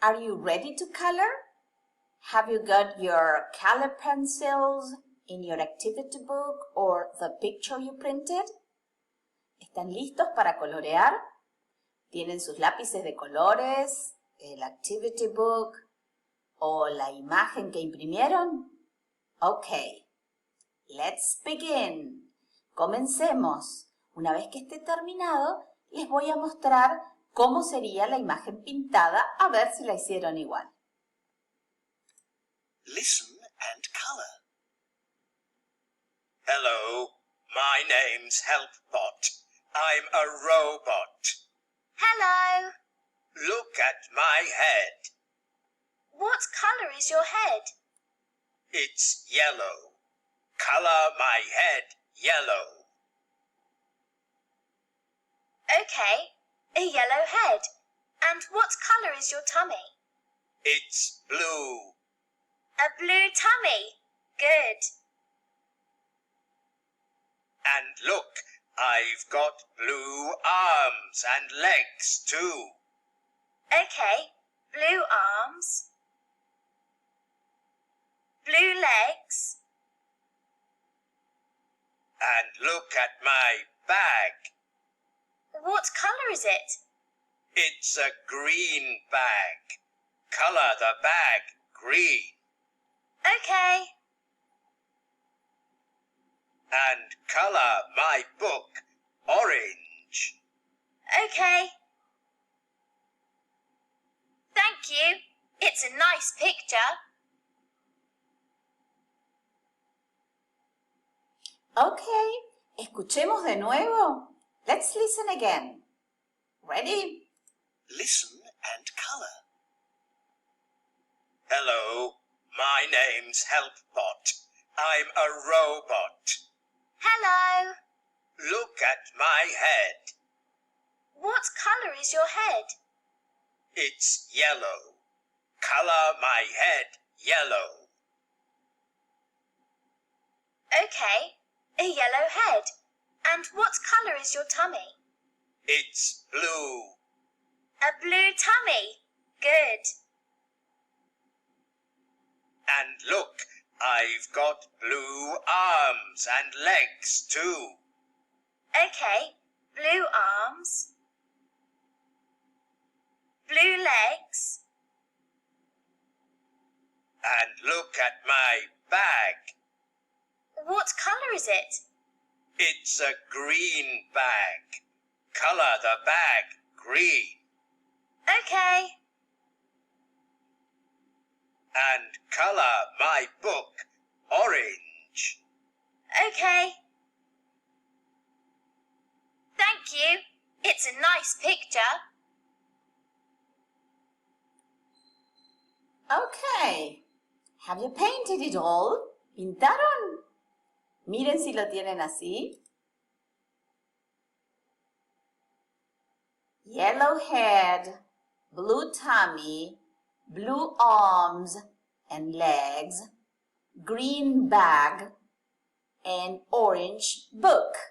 Are you ready to color? Have you got your color pencils in your activity book or the picture you printed? ¿Están listos para colorear? ¿Tienen sus lápices de colores, el activity book o la imagen que imprimieron? Okay, let's begin. Comencemos. Una vez que esté terminado, les voy a mostrar cómo sería la imagen pintada, a ver si la hicieron igual. Listen and color. Hello, my name's Helpbot. I'm a robot. Hello. Look at my head. What colour is your head? It's yellow. Color my head yellow. Okay, a yellow head. And what colour is your tummy? It's blue. A blue tummy. Good. And look, I've got blue arms and legs too. Okay, blue arms. Blue legs. And look at my bag. What colour is it? It's a green bag. Color the bag green. Okay. And color my book orange. Okay. Thank you. It's a nice picture. Okay, escuchemos de nuevo. Let's listen again. Ready? Listen and color. Hello, my name's Helpbot. I'm a robot. Hello. Look at my head. What colour is your head? It's yellow. Color my head yellow. Okay, a yellow head. And what colour is your tummy? It's blue. A blue tummy. Good. And look, I've got blue arms and legs too. Okay, blue arms. Blue legs. And look at my bag. What colour is it? It's a green bag. Color the bag green. Okay. And color my book orange. Okay. Thank you. It's a nice picture. Okay. Have you painted it all? ¿Pintaron? Miren si lo tienen así. Yellow head, blue tummy, blue arms and legs, green bag, and orange book.